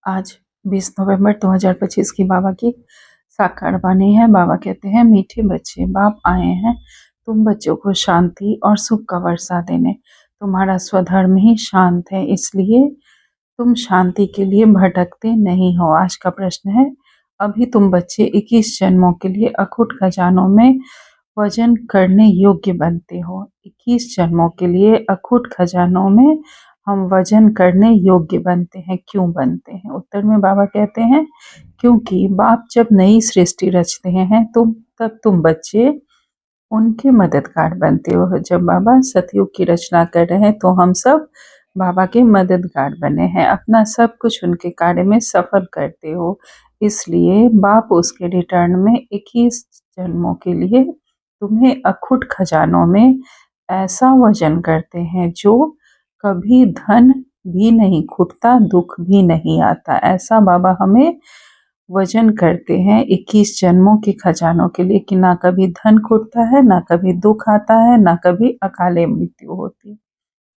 आज 20 नवंबर 2025 की बाबा की साकार वाणी है। बाबा कहते हैं, मीठे बच्चे, बाप आए हैं तुम बच्चों को शांति और सुख का वर्षा देने। तुम्हारा स्वधर्म ही शांत है, इसलिए तुम शांति के लिए भटकते नहीं हो। आज का प्रश्न है, अभी तुम बच्चे 21 जन्मों के लिए अखुट खजानों में वजन करने योग्य बनते हो। 21 जन्मों के लिए अखुट खजानों में हम वजन करने योग्य बनते हैं। क्यों बनते हैं? उत्तर में बाबा कहते हैं, क्योंकि बाप जब नई सृष्टि रचते हैं तब तुम बच्चे उनके मददगार बनते हो। जब बाबा सतयुग की रचना कर रहे हैं तो हम सब बाबा के मददगार बने हैं, अपना सब कुछ उनके कार्य में सफल करते हो। इसलिए बाप उसके रिटर्न में 21 जन्मों के लिए तुम्हें अखुट खजानों में ऐसा वजन करते हैं जो कभी धन भी नहीं खुटता, दुख भी नहीं आता। ऐसा बाबा हमें वजन करते हैं 21 जन्मों के खजानों के लिए कि ना कभी धन खुटता है, ना कभी दुख आता है, ना कभी अकाले मृत्यु होती।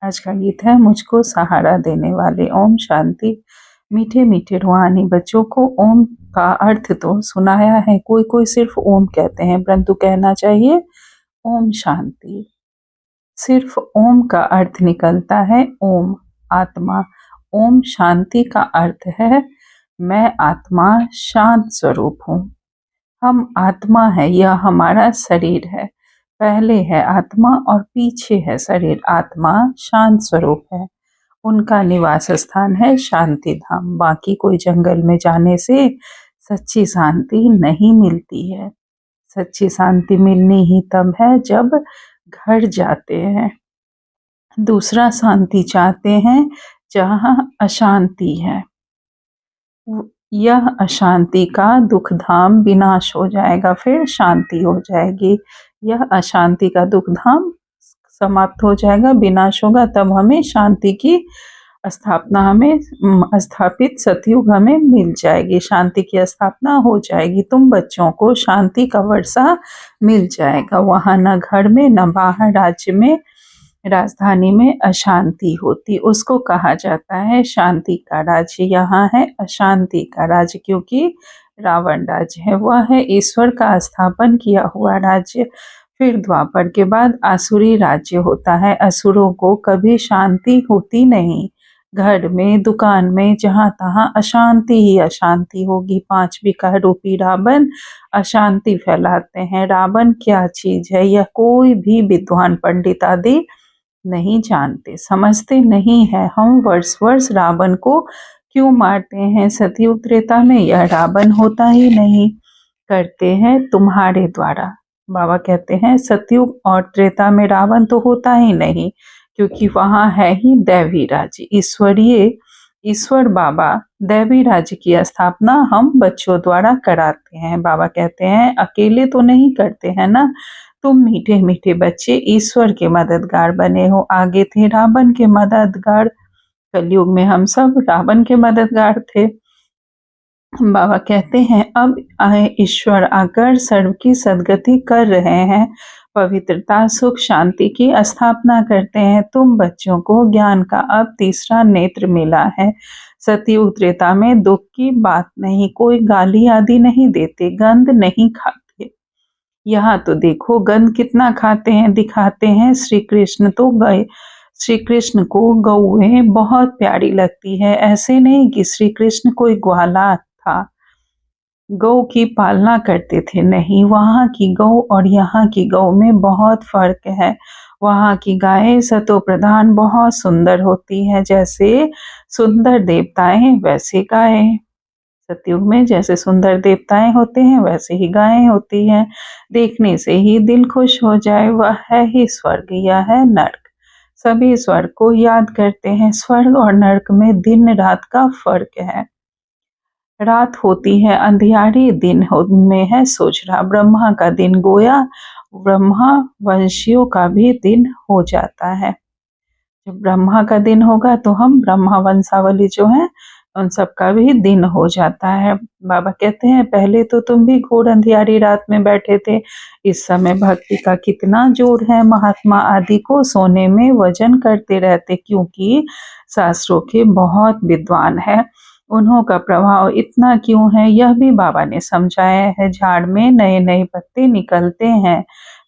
आज का गीत है, मुझको सहारा देने वाले। ओम शांति। मीठे मीठे रूहानी बच्चों को ओम का अर्थ तो सुनाया है, कोई कोई सिर्फ ओम कहते हैं, परंतु कहना चाहिए ओम शांति। सिर्फ ओम का अर्थ निकलता है ओम, आत्मा। ओम शांति का अर्थ है मैं आत्मा शांत स्वरूप हूँ। हम आत्मा है, यह हमारा शरीर है। पहले है आत्मा और पीछे है शरीर। आत्मा शांत स्वरूप है, उनका निवास स्थान है शांति धाम। बाकी कोई जंगल में जाने से सच्ची शांति नहीं मिलती है। सच्ची शांति मिलनी ही तब है जब घर जाते हैं। दूसरा शांति चाहते हैं जहाँ अशांति है। यह अशांति का दुख धाम विनाश हो जाएगा, फिर शांति हो जाएगी। यह अशांति का दुख धाम समाप्त हो जाएगा, विनाश होगा, तब हमें शांति की स्थापना, हमें स्थापित सतयुग हमें मिल जाएगी। शांति की स्थापना हो जाएगी। तुम बच्चों को शांति का वर्षा मिल जाएगा। वहाँ न घर में, न बाहर राज्य में, राजधानी में अशांति होती, उसको कहा जाता है शांति का राज्य। यहाँ है अशांति का राज्य, क्योंकि रावण राज्य है, वह है ईश्वर का स्थापन किया हुआ राज्य। फिर द्वापर के बाद आसुरी राज्य होता है। असुरों को कभी शांति होती नहीं। घर में, दुकान में, जहाँ तहाँ अशांति ही अशांति होगी। 5 विकार रूपी रावण अशांति फैलाते हैं। रावण क्या चीज है, यह कोई भी विद्वान पंडित आदि नहीं जानते, समझते नहीं है। हम वर्ष वर्ष रावण को क्यों मारते हैं? सतयुग त्रेता में यह रावण होता ही नहीं, करते हैं तुम्हारे द्वारा। बाबा कहते हैं सतयुग और त्रेता में रावण तो होता ही नहीं, क्योंकि वहाँ है ही दैवी राज्य, ईश्वरीय। ईश्वर बाबा दैवी राज्य की स्थापना हम बच्चों द्वारा कराते हैं। बाबा कहते हैं अकेले तो नहीं करते हैं ना, तुम मीठे मीठे बच्चे ईश्वर के मददगार बने हो। आगे थे रावण के मददगार, कलयुग में हम सब रावण के मददगार थे। बाबा कहते हैं अब आए ईश्वर आकर सर्व की सदगति कर रहे हैं, पवित्रता, सुख, शांति की स्थापना करते हैं। तुम बच्चों को ज्ञान का अब तीसरा नेत्र मिला है। सतयुग त्रेता में दुख की बात नहीं, कोई गाली आदि नहीं देते, गंध नहीं खाते। यहाँ तो देखो गंध कितना खाते हैं, दिखाते हैं। श्री कृष्ण तो गए, श्री कृष्ण को गौएं बहुत प्यारी लगती है। ऐसे नहीं कि श्री कृष्ण कोई ग्वाला था, गौ की पालना करते थे, नहीं। वहाँ की गौ और यहाँ की गौ में बहुत फर्क है। वहाँ की गायें सतो प्रधान बहुत सुंदर होती है, जैसे सुंदर देवताएं वैसे गायें। सतयुग में जैसे सुंदर देवताएं होते हैं वैसे ही गायें होती हैं। देखने से ही दिल खुश हो जाए, वह है ही स्वर्ग, यह है नर्क। सभी स्वर्ग को याद करते हैं। स्वर्ग और नर्क में दिन रात का फर्क है। रात होती है अंधियारी, दिन में है सोचरा। ब्रह्मा का दिन गोया, ब्रह्मा वंशियों का भी दिन हो जाता है। जब ब्रह्मा का दिन होगा तो हम ब्रह्मा वंशावली जो है उन सब का भी दिन हो जाता है। बाबा कहते हैं पहले तो तुम भी घोर अंधियारी रात में बैठे थे, इस समय भक्ति का कितना जोर है। महात्मा आदि को सोने में वजन करते रहते, क्योंकि शास्त्रों के बहुत विद्वान है। उन्हों का प्रभाव इतना क्यों है यह भी बाबा ने समझाया है। झाड़ में नए नए पत्ते निकलते हैं,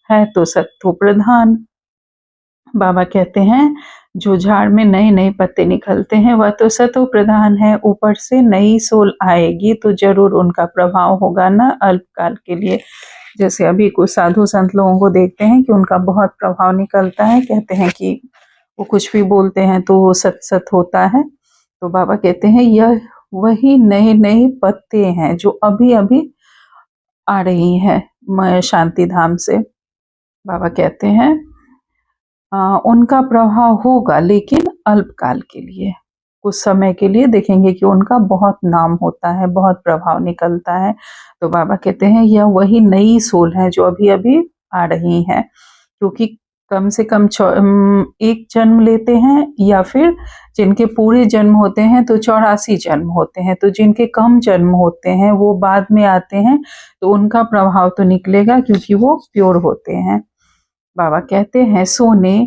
है तो सत्व प्रधान। बाबा कहते हैं जो झाड़ में नए नए पत्ते निकलते हैं वह तो सत्व प्रधान है, ऊपर से नई सोल आएगी तो जरूर उनका प्रभाव होगा ना अल्पकाल के लिए। जैसे अभी कुछ साधु संत लोगों को देखते हैं कि उनका बहुत प्रभाव निकलता है, कहते हैं कि वो कुछ भी बोलते हैं तो वो सत सत होता है। तो बाबा कहते हैं यह वही नए नए पत्ते हैं जो अभी अभी आ रही हैं शांति धाम से। बाबा कहते हैं उनका प्रभाव होगा लेकिन अल्पकाल के लिए, कुछ समय के लिए देखेंगे कि उनका बहुत नाम होता है, बहुत प्रभाव निकलता है। तो बाबा कहते हैं यह वही नई सोल है जो अभी अभी आ रही है, क्योंकि कम से कम एक जन्म लेते हैं या फिर जिनके पूरे जन्म होते हैं तो 84 जन्म होते हैं, तो जिनके कम जन्म होते हैं वो बाद में आते हैं तो उनका प्रभाव तो निकलेगा क्योंकि वो प्योर होते हैं। बाबा कहते हैं सोने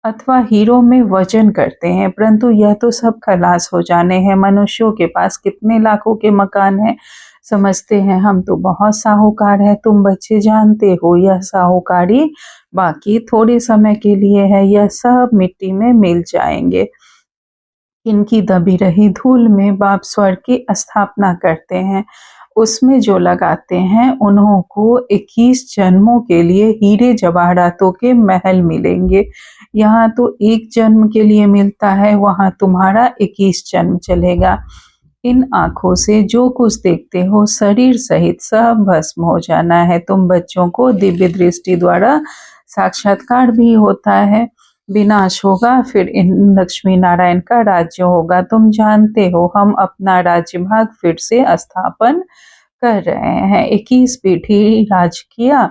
अथवा हीरो में वजन करते हैं, परंतु यह तो सब खलास हो जाने हैं। मनुष्यों के पास कितने लाखों के मकान हैं, समझते हैं हम तो बहुत साहूकार है। तुम बच्चे जानते हो यह साहूकारी बाकी थोड़े समय के लिए है, यह सब मिट्टी में मिल जाएंगे। इनकी दबी रही धूल में बाप स्वर्ग की स्थापना करते हैं, उसमें जो लगाते हैं उन्हों को 21 जन्मों के लिए हीरे जवाहरातों के महल मिलेंगे। यहाँ तो एक जन्म के लिए मिलता है, वहाँ तुम्हारा 21 जन्म चलेगा। इन आँखों से जो कुछ देखते हो शरीर सहित सब भस्म हो जाना है। तुम बच्चों को दिव्य दृष्टि द्वारा साक्षात्कार भी होता है। विनाश होगा फिर इन लक्ष्मी नारायण का राज्य होगा। तुम जानते हो हम अपना राज्य भाग फिर से स्थापन कर रहे हैं। 21 पीढ़ी राज किया,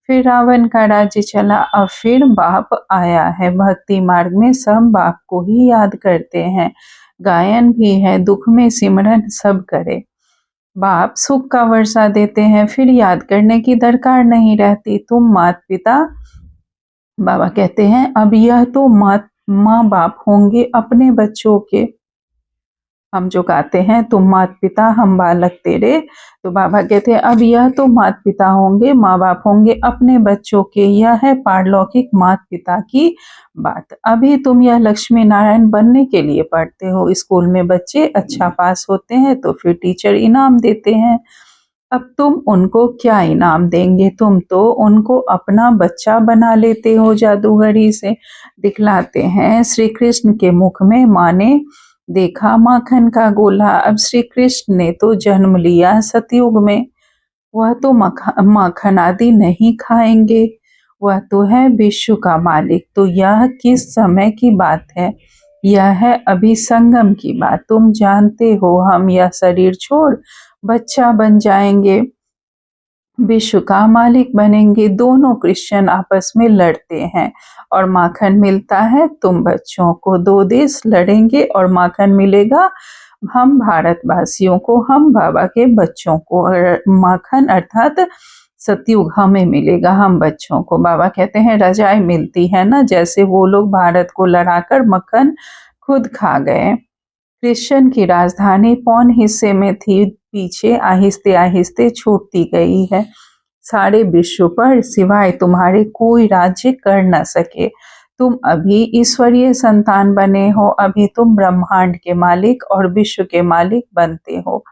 फिर रावण का राज्य चला, अब फिर बाप आया है। भक्ति मार्ग में सब बाप को ही याद करते हैं, गायन भी है, दुख में सिमरन सब करे। बाप सुख का वर्षा देते हैं, फिर याद करने की दरकार नहीं रहती। तुम माता पिता, बाबा कहते हैं अब यह तो माँ बाप होंगे अपने बच्चों के। हम जो गाते हैं तुम माता पिता हम बालक तेरे, तो बाबा कहते हैं अब यह तो माता पिता होंगे, माँ बाप होंगे अपने बच्चों के। यह है पारलौकिक माता पिता की बात। अभी तुम यह लक्ष्मी नारायण बनने के लिए पढ़ते हो। स्कूल में बच्चे अच्छा पास होते हैं तो फिर टीचर इनाम देते हैं। अब तुम उनको क्या इनाम देंगे, तुम तो उनको अपना बच्चा बना लेते हो, जादूगरी से दिखलाते हैं। श्री कृष्ण के मुख में माँ ने देखा माखन का गोला। अब श्री कृष्ण ने तो जन्म लिया सतयुग में, वह तो माखन आदि नहीं खाएंगे, वह तो है विश्व का मालिक। तो यह किस समय की बात है, यह है अभी संगम की बात। तुम जानते हो हम यह शरीर छोड़ बच्चा बन जाएंगे, विश्व का मालिक बनेंगे। दोनों क्रिश्चियन आपस में लड़ते हैं और माखन मिलता है तुम बच्चों को। दो देश लड़ेंगे और माखन मिलेगा हम भारतवासियों को, हम बाबा के बच्चों को। माखन अर्थात सतयुग हमें मिलेगा, हम बच्चों को। बाबा कहते हैं रजाई मिलती है ना, जैसे वो लोग भारत को लड़ाकर मक्खन खुद खा गए। क्रिश्चियन की राजधानी पौन हिस्से में थी, पीछे आहिस्ते आहिस्ते छूटती गई है। सारे विश्व पर सिवाय तुम्हारे कोई राज्य कर न सके। तुम अभी ईश्वरीय संतान बने हो, अभी तुम ब्रह्मांड के मालिक और विश्व के मालिक बनते हो।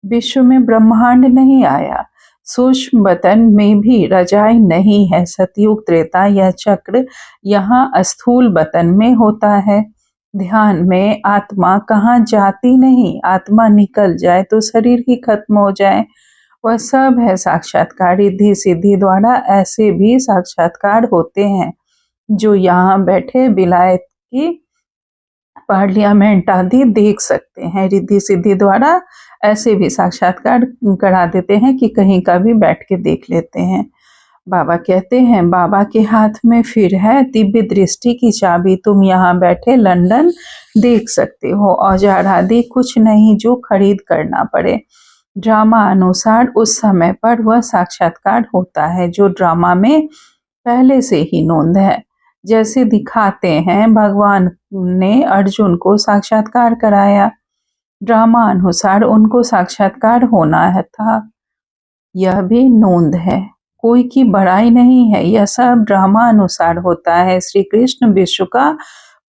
विश्व में ब्रह्मांड नहीं आया, सूक्ष्म बतन में भी रजाई नहीं है। सतयुग त्रेता यह चक्र यहाँ स्थूल बतन में होता है। ध्यान में आत्मा कहाँ जाती नहीं, आत्मा निकल जाए तो शरीर ही खत्म हो जाए। वह सब है साक्षात्कार। रिद्धि सिद्धि द्वारा ऐसे भी साक्षात्कार होते हैं जो यहाँ बैठे विलायत की पार्लियामेंट आदि देख सकते हैं। रिद्धि सिद्धि द्वारा ऐसे भी साक्षात्कार करा देते हैं कि कहीं का भी बैठ के देख लेते हैं। बाबा कहते हैं बाबा के हाथ में फिर है दिव्य दृष्टि की चाबी। तुम यहाँ बैठे लंदन देख सकते हो, औजार आदि कुछ नहीं जो खरीद करना पड़े। ड्रामा अनुसार उस समय पर वह साक्षात्कार होता है जो ड्रामा में पहले से ही नोंद है। जैसे दिखाते हैं भगवान ने अर्जुन को साक्षात्कार कराया, ड्रामा अनुसार उनको साक्षात्कार होना है था, यह भी नोंद है। कोई की बड़ाई नहीं है, यह सब ड्रामा अनुसार होता है। श्री कृष्ण विश्व का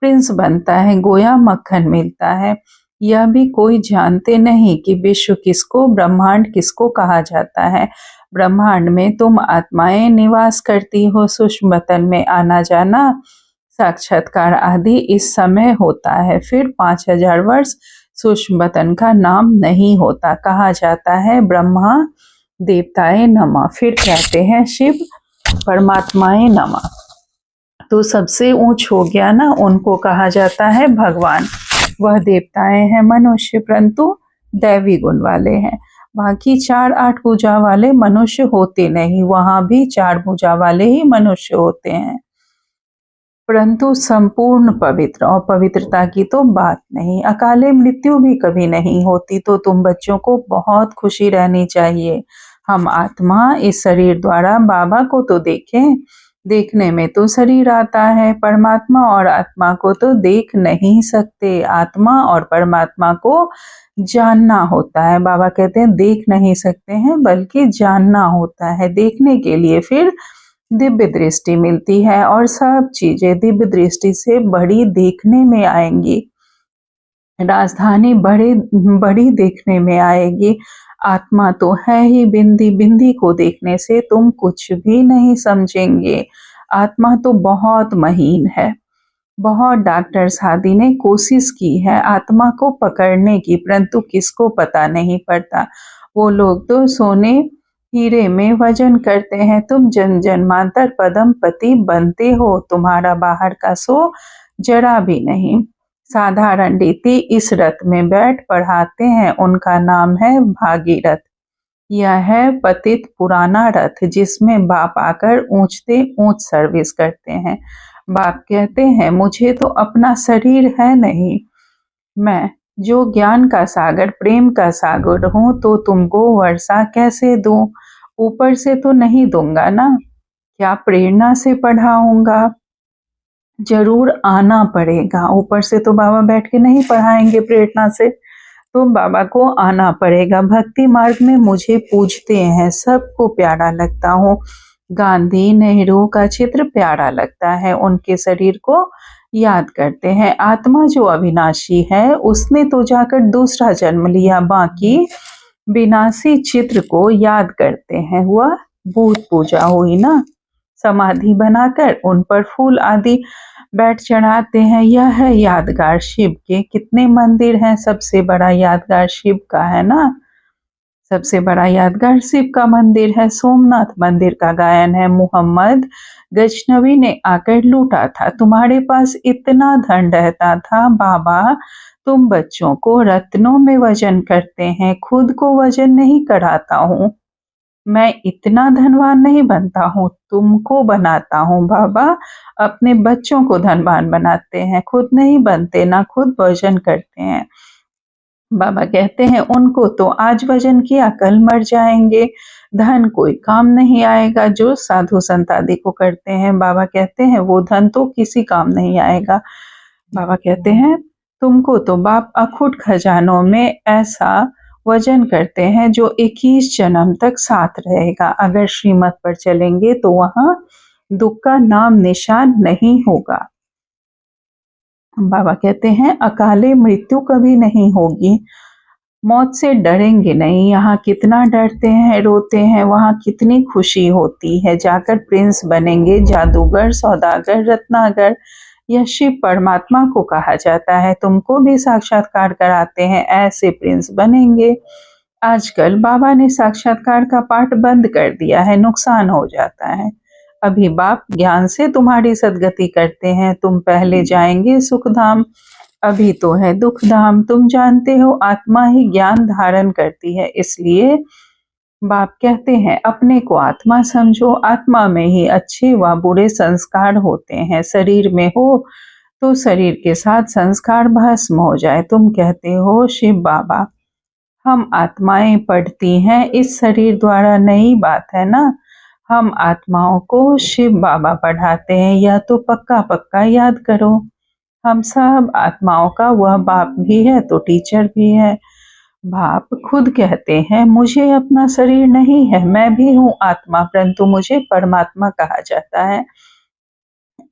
प्रिंस बनता है, गोया मक्खन मिलता है। यह भी कोई जानते नहीं कि विश्व किसको, ब्रह्मांड किसको कहा जाता है। ब्रह्मांड में तुम आत्माएं निवास करती हो, सूक्ष्म वतन में आना जाना, साक्षात्कार आदि इस समय होता है। फिर 5000 वर्ष सूक्ष्म वतन का नाम नहीं होता, कहा जाता है ब्रह्मा देवताए नमः। फिर कहते हैं शिव परमात्माए नमः। तो सबसे ऊंच हो गया ना, उनको कहा जाता है भगवान। वह देवताएं हैं मनुष्य, परंतु दैवी गुण वाले हैं। बाकी 4-8 भुजा वाले मनुष्य होते नहीं, वहां भी 4 भुजा वाले ही मनुष्य होते हैं, परंतु संपूर्ण पवित्र। और पवित्रता की तो बात नहीं, अकाले मृत्यु भी कभी नहीं होती। तो तुम बच्चों को बहुत खुशी रहनी चाहिए। हम आत्मा इस शरीर द्वारा बाबा को तो देखें, देखने में तो शरीर आता है, परमात्मा और आत्मा को तो देख नहीं सकते। आत्मा और परमात्मा को जानना होता है। बाबा कहते हैं देख नहीं सकते हैं, बल्कि जानना होता है। देखने के लिए फिर दिव्य दृष्टि मिलती है, और सब चीजें दिव्य दृष्टि से बड़ी देखने में आएंगी। राजधानी बड़ी देखने में आएगी। आत्मा तो है ही बिंदी, बिंदी को देखने से तुम कुछ भी नहीं समझेंगे। आत्मा तो बहुत महीन है। बहुत डॉक्टर्स आदि ने कोशिश की है आत्मा को पकड़ने की, परंतु किसको पता नहीं पड़ता। वो लोग तो सोने हीरे में वजन करते हैं। तुम जन जन्मांतर पदम पति बनते हो, तुम्हारा बाहर का सो जरा भी नहीं। साधारण रीति इस रथ में बैठ पढ़ाते हैं, उनका नाम है भागीरथ। यह है पतित पुराना रथ, जिसमें बाप आकर ऊंचते ऊंच सर्विस करते हैं। बाप कहते हैं मुझे तो अपना शरीर है नहीं, मैं जो ज्ञान का सागर प्रेम का सागर हूँ, तो तुमको वर्षा कैसे दूं? ऊपर से तो नहीं दूंगा ना, क्या प्रेरणा से पढ़ाऊंगा? जरूर आना पड़ेगा। ऊपर से तो बाबा बैठ के नहीं पढ़ाएंगे प्रेरणा से, तो बाबा को आना पड़ेगा। भक्ति मार्ग में मुझे पूजते हैं, सबको प्यारा लगता हूँ। गांधी नेहरू का चित्र प्यारा लगता है, उनके शरीर को याद करते हैं। आत्मा जो अविनाशी है, उसने तो जाकर दूसरा जन्म लिया, बाकी विनाशी चित्र को याद करते हैं। वह भूत पूजा हुई ना, समाधि बनाकर उन पर फूल आदि बैठ चढ़ाते हैं। यह है यादगार शिव के। कितने मंदिर हैं, सबसे बड़ा यादगार शिव का है ना, सबसे बड़ा यादगार शिव का मंदिर है। सोमनाथ मंदिर का गायन है, मोहम्मद गजनबी ने आकर लूटा था। तुम्हारे पास इतना धन रहता था, बाबा तुम बच्चों को रत्नों में वजन करते हैं, खुद को वजन नहीं कराता हूँ। मैं इतना धनवान नहीं बनता हूँ, तुमको बनाता हूँ बाबा। अपने बच्चों को धनवान बनाते हैं, खुद नहीं बनते, ना खुद वजन करते हैं। बाबा कहते हैं उनको तो आज वजन किया कल मर जाएंगे, धन कोई काम नहीं आएगा। जो साधु संत आदि को करते हैं, बाबा कहते हैं वो धन तो किसी काम नहीं आएगा। बाबा कहते हैं तुमको तो बाप अखुट खजानों में ऐसा वजन करते हैं जो 21 जन्म तक साथ रहेगा। अगर श्रीमत पर चलेंगे तो वहां दुख का नाम निशान नहीं होगा। बाबा कहते हैं अकाले मृत्यु कभी नहीं होगी, मौत से डरेंगे नहीं। यहाँ कितना डरते हैं, रोते हैं, वहाँ कितनी खुशी होती है। जाकर प्रिंस बनेंगे, जादूगर, सौदागर, रत्नागर। यह शिव परमात्मा को कहा जाता है। तुमको भी साक्षात्कार कराते हैं, ऐसे प्रिंस बनेंगे। आजकल बाबा ने साक्षात्कार का पाठ बंद कर दिया है, नुकसान हो जाता है। अभी बाप ज्ञान से तुम्हारी सदगति करते हैं। तुम पहले जाएंगे सुखधाम, अभी तो है दुख धाम। तुम जानते हो आत्मा ही ज्ञान धारण करती है, इसलिए बाप कहते हैं अपने को आत्मा समझो। आत्मा में ही अच्छे व बुरे संस्कार होते हैं। शरीर में हो तो शरीर के साथ संस्कार भस्म हो जाए। तुम कहते हो शिव बाबा हम आत्माएं पढ़ती हैं, इस शरीर द्वारा नई बात है ना। हम आत्माओं को शिव बाबा पढ़ाते हैं, यह तो पक्का पक्का याद करो। हम सब आत्माओं का वह बाप भी है तो टीचर भी है। बाप खुद कहते हैं मुझे अपना शरीर नहीं है, मैं भी हूँ आत्मा, परंतु मुझे परमात्मा कहा जाता है।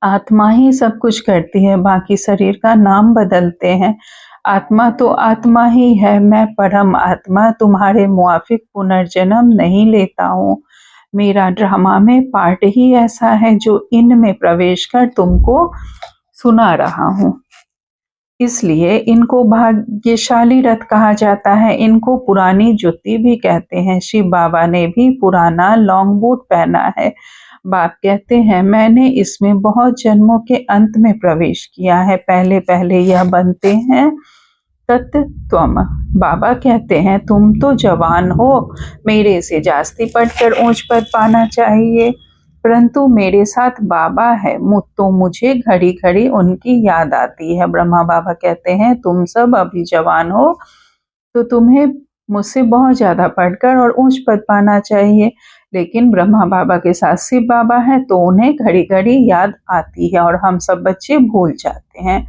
आत्मा ही सब कुछ करती है, बाकी शरीर का नाम बदलते हैं। आत्मा तो आत्मा ही है। मैं परम आत्मा तुम्हारे मुआफिक पुनर्जन्म नहीं लेता हूँ। मेरा ड्रामा में पार्ट ही ऐसा है जो इनमें प्रवेश कर तुमको सुना रहा हूँ। इसलिए इनको भाग्यशाली रथ कहा जाता है। इनको पुरानी जुत्ती भी कहते हैं। शिव बाबा ने भी पुराना लॉन्ग बूट पहना है। बाप कहते हैं मैंने इसमें बहुत जन्मों के अंत में प्रवेश किया है। पहले पहले यह बनते हैं तत्त्वम। बाबा कहते हैं तुम तो जवान हो, मेरे से जास्ती पढ़कर ऊंच पद पाना चाहिए, परंतु मेरे साथ बाबा है तो मुझे घड़ी घड़ी उनकी याद आती है। ब्रह्मा बाबा कहते हैं तुम सब अभी जवान हो तो तुम्हें मुझसे बहुत ज़्यादा पढ़कर और ऊंच पद पाना चाहिए, लेकिन ब्रह्मा बाबा के साथ शिव बाबा है तो उन्हें घड़ी घड़ी याद आती है और हम सब बच्चे भूल जाते हैं।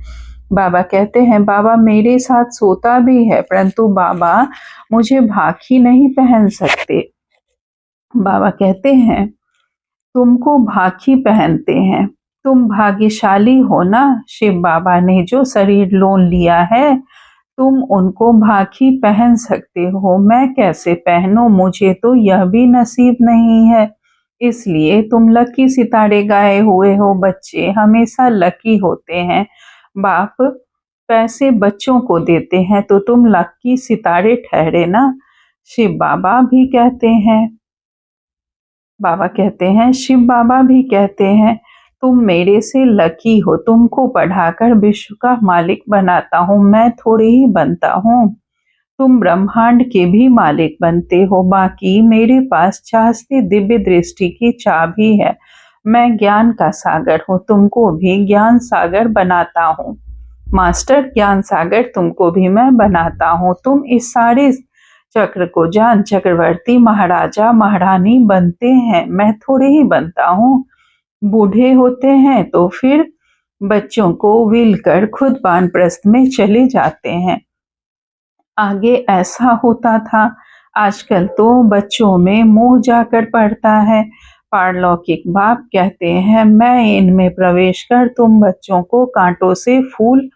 बाबा कहते हैं बाबा मेरे साथ सोता भी है, परंतु बाबा मुझे भाखी नहीं पहन सकते। बाबा कहते हैं तुमको भाखी पहनते हैं, तुम भाग्यशाली हो ना। शिव बाबा ने जो शरीर लोन लिया है तुम उनको भाखी पहन सकते हो, मैं कैसे पहनूं, मुझे तो यह भी नसीब नहीं है। इसलिए तुम लकी सितारे गाए हुए हो। बच्चे हमेशा लकी होते हैं। बाप पैसे बच्चों को देते हैं तो तुम लकी सितारे ठहरे ना। शिव बाबा भी कहते हैं शिव बाबा भी कहते हैं तुम मेरे से लकी हो, तुमको पढ़ाकर विश्व का मालिक बनाता हूँ, मैं थोड़ी ही बनता हूँ, तुम ब्रह्मांड के भी मालिक बनते हो। बाकी मेरे पास चाहती दिव्य दृष्टि की चाबी है। मैं ज्ञान का सागर हूँ, तुमको भी ज्ञान सागर बनाता हूँ। मास्टर ज्ञान सागर तुमको भी मैं बनाता हूँ। तुम इस सारे चक्र को जान चक्रवर्ती महाराजा महारानी बनते हैं, मैं थोड़े ही बनता हूँ। बूढ़े होते हैं तो फिर बच्चों को विल कर खुद वानप्रस्थ में चले जाते हैं। आगे ऐसा होता था, आजकल तो बच्चों में मोह जाकर पड़ता है। पारलौकिक बाप कहते हैं मैं इनमें प्रवेश कर तुम बच्चों को कांटों से फूल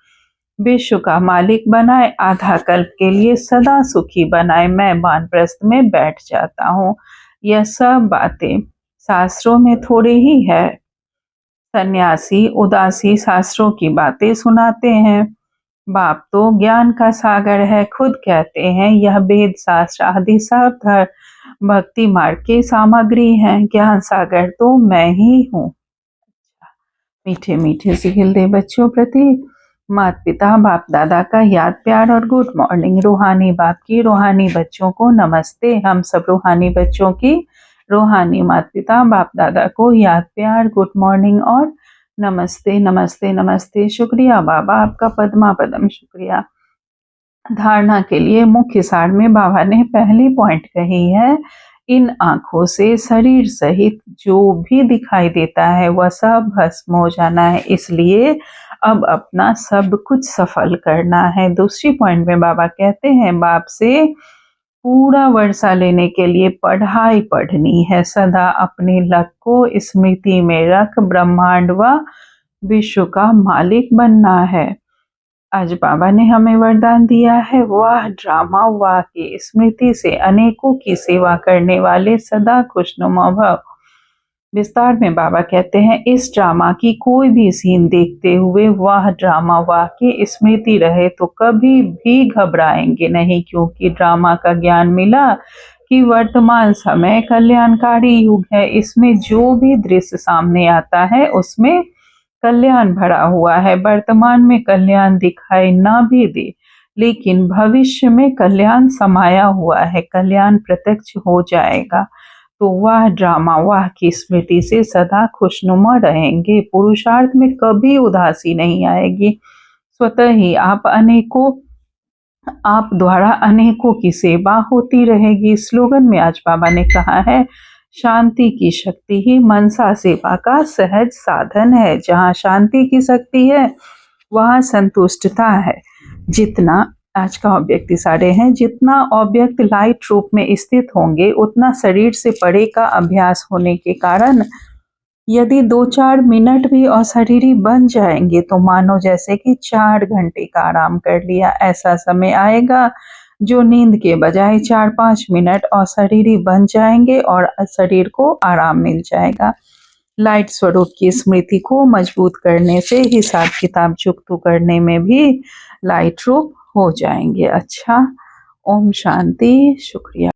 विश्व का मालिक बनाए, आधा कल्प के लिए सदा सुखी बनाए, मैं वानप्रस्थ में बैठ जाता हूँ। यह सब बातें शास्त्रों में थोड़े ही है। सन्यासी उदासी शास्त्रों की बातें सुनाते हैं। बाप तो ज्ञान का सागर है, खुद कहते हैं यह वेद शास्त्र आदि सब भक्ति मार्ग की सामग्री है। ज्ञान सागर तो मैं ही हूँ। मीठे मीठे से हिलदे बच्चों प्रति माता पिता बाप दादा का याद प्यार और गुड मॉर्निंग। रूहानी बाप की रूहानी बच्चों को नमस्ते। हम सब रूहानी बच्चों की रूहानी माता पिता बाप दादा को याद प्यार गुड मॉर्निंग और नमस्ते नमस्ते नमस्ते। शुक्रिया बाबा, आपका पद्मा पदम शुक्रिया। धारणा के लिए मुख्य सार में बाबा ने पहली पॉइंट कही है, इन आँखों से शरीर सहित जो भी दिखाई देता है वह सब भस्म हो जाना है, इसलिए अब अपना सब कुछ सफल करना है। दूसरी पॉइंट में बाबा कहते हैं बाप से पूरा वर्षा लेने के लिए पढ़ाई पढ़नी है, सदा अपने लक को स्मृति में रख ब्रह्मांड व विश्व का मालिक बनना है। आज बाबा ने हमें वरदान दिया है, वाह ड्रामा वाह की स्मृति से अनेकों की सेवा करने वाले सदा खुशनुमा भव। विस्तार में बाबा कहते हैं इस ड्रामा की कोई भी सीन देखते हुए वाह ड्रामा वाह की स्मृति रहे तो कभी भी घबराएंगे नहीं, क्योंकि ड्रामा का ज्ञान मिला कि वर्तमान समय कल्याणकारी युग है। इसमें जो भी दृश्य सामने आता है उसमें कल्याण भरा हुआ है। वर्तमान में कल्याण दिखाई ना भी दे, लेकिन भविष्य में कल्याण समाया हुआ है, कल्याण प्रत्यक्ष हो जाएगा। तो वह ड्रामा वाह की स्मृति से सदा खुशनुमा रहेंगे, पुरुषार्थ में कभी उदासी नहीं आएगी। स्वतः ही आप द्वारा अनेकों की सेवा होती रहेगी। स्लोगन में आज बाबा ने कहा है, शांति की शक्ति ही मनसा सेवा का सहज साधन है। जहाँ शांति की शक्ति है वहाँ संतुष्टता है। जितना आज का अव्यक्त इशारे हैं, जितना अव्यक्त लाइट रूप में स्थित होंगे उतना शरीर से परे का अभ्यास होने के कारण यदि 2-4 मिनट भी अशरीरी बन जाएंगे तो मानो जैसे कि 4 घंटे का आराम कर लिया। ऐसा समय आएगा जो नींद के बजाय 4-5 मिनट अशरीरी बन जाएंगे और शरीर को आराम मिल जाएगा। लाइट स्वरूप की स्मृति को मजबूत करने से हिसाब किताब चुकतू करने में भी लाइट रूप हो जाएंगे। अच्छा, ओम शांति, शुक्रिया।